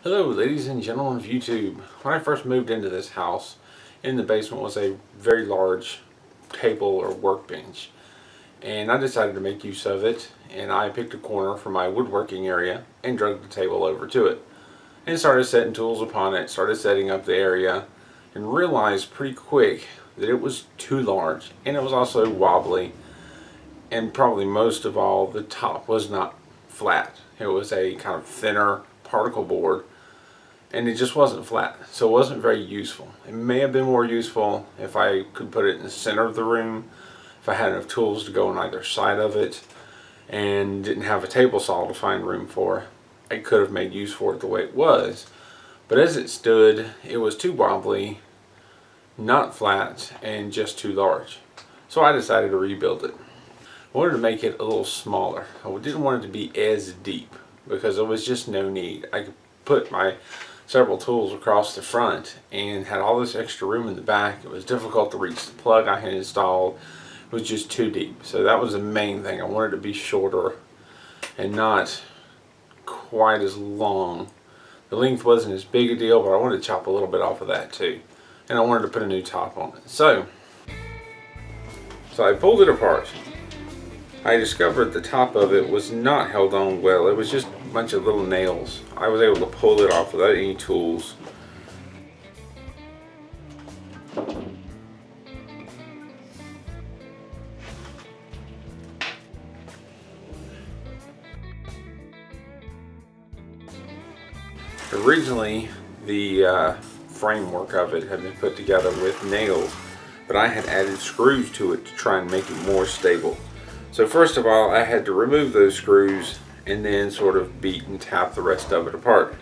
Hello ladies and gentlemen of YouTube. When I first moved into this house, in the basement was a very large table or workbench, and I decided to make use of it, and I picked a corner for my woodworking area and dragged the table over to it and started setting tools upon it, started setting up the area, and realized pretty quick that it was too large and it was also wobbly, and probably most of all, the top was not flat. It was a kind of thinner particle board, and it just wasn't flat, so it wasn't very useful. It may have been more useful if I could put it in the center of the room, if I had enough tools to go on either side of it, and didn't have a table saw to find room for. I could have made use for it the way it was, but as it stood, it was too wobbly, not flat, and just too large. So I decided to rebuild it. I wanted to make it a little smaller. I didn't want it to be as deep because there was just no need. I could put my several tools across the front and had all this extra room in the back. It was difficult to reach the plug I had installed. It was just too deep. So that was the main thing. I wanted it to be shorter and not quite as long. The length wasn't as big a deal, but I wanted to chop a little bit off of that too. And I wanted to put a new top on it. So I pulled it apart. I discovered the top of it was not held on well. It was just a bunch of little nails. I was able to pull it off without any tools. Originally, the framework of it had been put together with nails, but I had added screws to it to try and make it more stable. So first of all, I had to remove those screws and then sort of beat and tap the rest of it apart.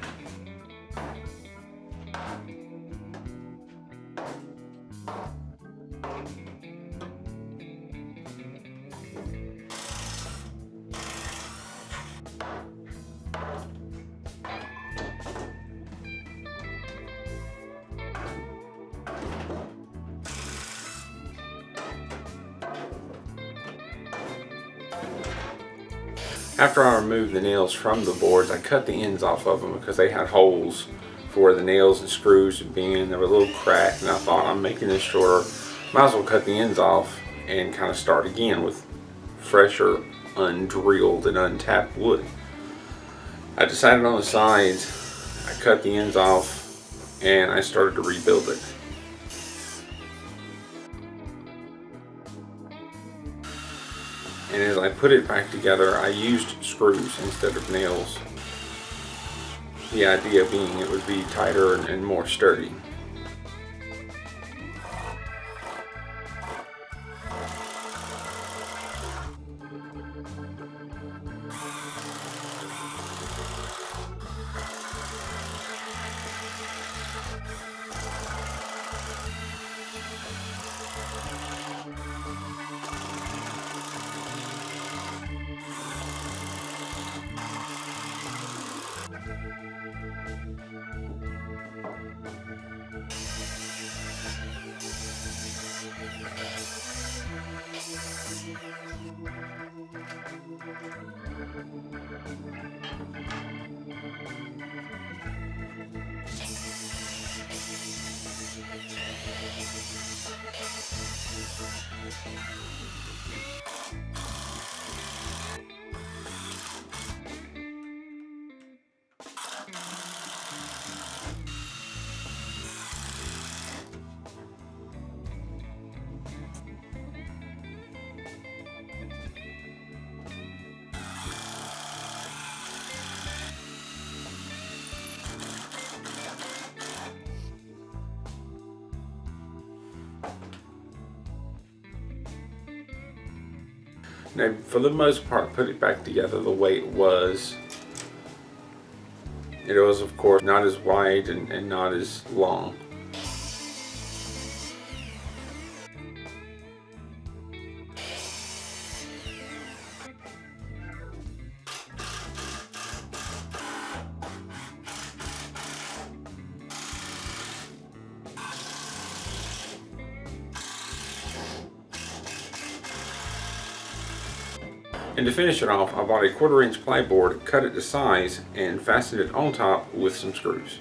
After I removed the nails from the boards, I cut the ends off of them because they had holes for the nails and screws to be in. There were a little crack, and I thought, I'm making this shorter, might as well cut the ends off and kind of start again with fresher, undrilled and untapped wood. I decided on the sides, I cut the ends off, and I started to rebuild it. And as I put it back together, I used screws instead of nails. The idea being it would be tighter and more sturdy. Now, for the most part, put it back together the way it was. It was, of course, not as wide and not as long. And to finish it off, I bought a 1/4-inch plyboard, cut it to size, and fastened it on top with some screws.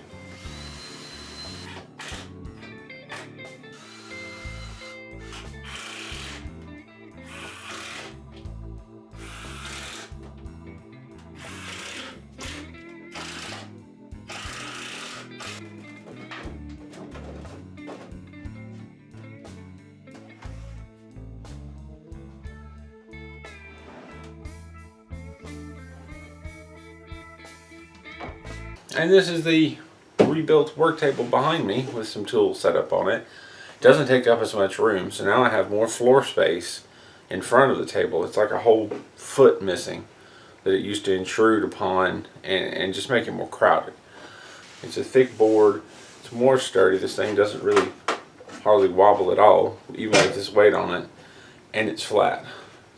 And this is the rebuilt work table behind me with some tools set up on it. It doesn't take up as much room, so now I have more floor space in front of the table. It's like a whole foot missing that it used to intrude upon and just make it more crowded. It's a thick board, it's more sturdy. This thing doesn't really hardly wobble at all, even with this weight on it, and it's flat.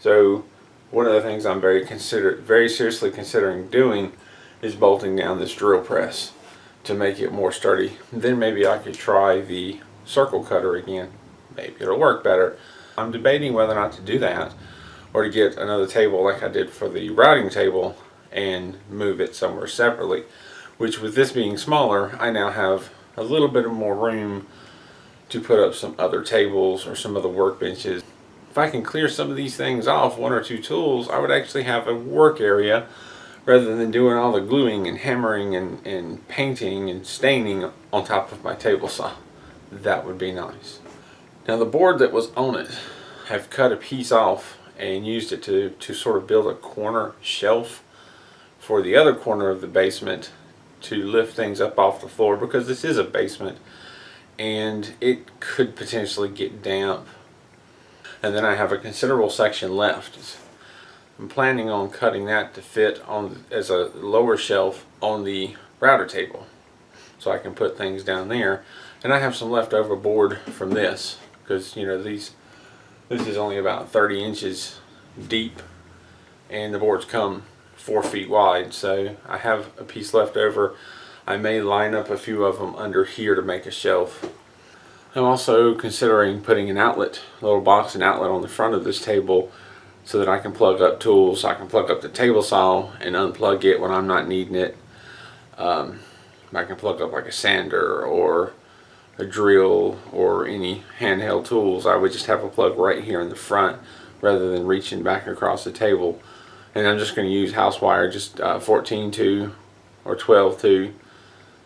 So one of the things I'm very seriously considering doing is bolting down this drill press to make it more sturdy. Then maybe I could try the circle cutter again. Maybe it'll work better. I'm debating whether or not to do that or to get another table like I did for the routing table and move it somewhere separately, which with this being smaller, I now have a little bit of more room to put up some other tables or some other workbenches. If I can clear some of these things off, 1 or 2 tools, I would actually have a work area rather than doing all the gluing and hammering and painting and staining on top of my table saw. That would be nice. Now the board that was on it, I've cut a piece off and used it to sort of build a corner shelf for the other corner of the basement to lift things up off the floor, because this is a basement and it could potentially get damp. And then I have a considerable section left. I'm planning on cutting that to fit on as a lower shelf on the router table, so I can put things down there. And I have some leftover board from this, because you know this is only about 30 inches deep and the boards come 4 feet wide, so I have a piece left over. I may line up a few of them under here to make a shelf. I'm also considering putting an outlet, a little box and outlet on the front of this table, so that I can plug up tools. I can plug up the table saw and unplug it when I'm not needing it. I can plug up like a sander or a drill or any handheld tools. I would just have a plug right here in the front rather than reaching back across the table. And I'm just going to use house wire, just 14-2 or 12-2,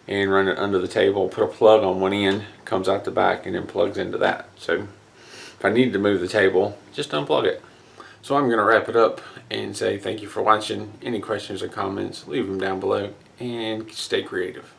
and run it under the table. Put a plug on one end, comes out the back, and then plugs into that. So if I need to move the table, just unplug it. So I'm going to wrap it up and say thank you for watching. Any questions or comments, leave them down below, and stay creative.